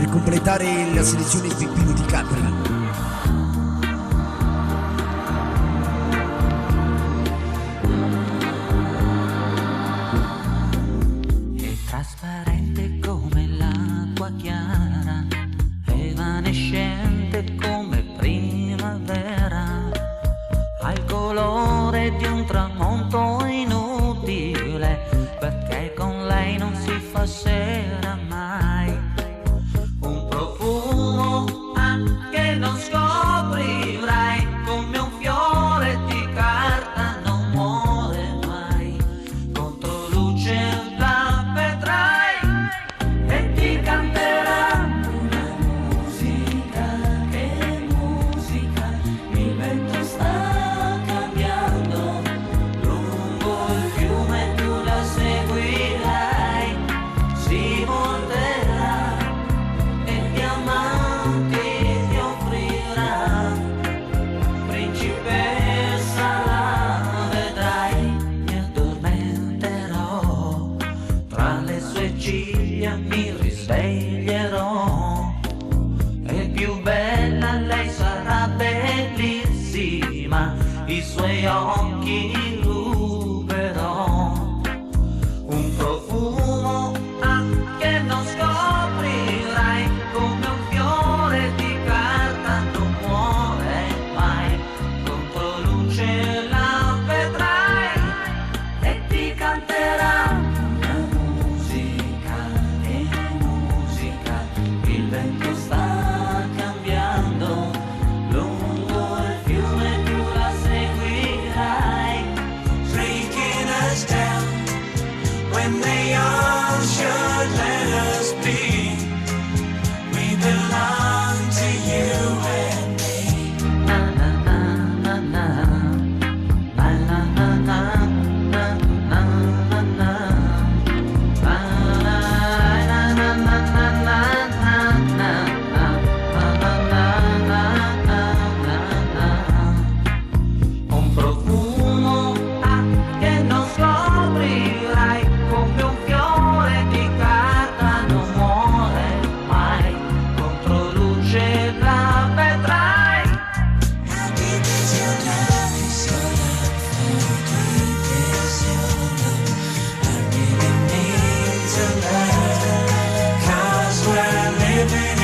per completare la selezione Peppino Di Capri. Trasparente come l'acqua chiara, evanescente come primavera, ha il colore di un tramonto inutile, perché con lei non si fa sera mai. Un profumo che non scoprirai, come un fiore di carta non muore mai. Contro luce mi risveglierò e più bella lei sarà, bellissima, i suoi occhi ruberò. Un profumo che non scoprirai, come un fiore di carta non muore mai. Contro luce la vedrai e ti canterà. Il vento sta cambiando, lungo il fiume tu la seguirai. Breaking us down when they all should let us be. We belong to you and me. Na na na na na, na na na na, na na na na, na na na na na. Un profumo che non scoprirai, come un fiore di carta non muore mai. Contro luce la vedrai. How deep is your love? Is your love? How deep is your love? I really need to know, 'cause we're living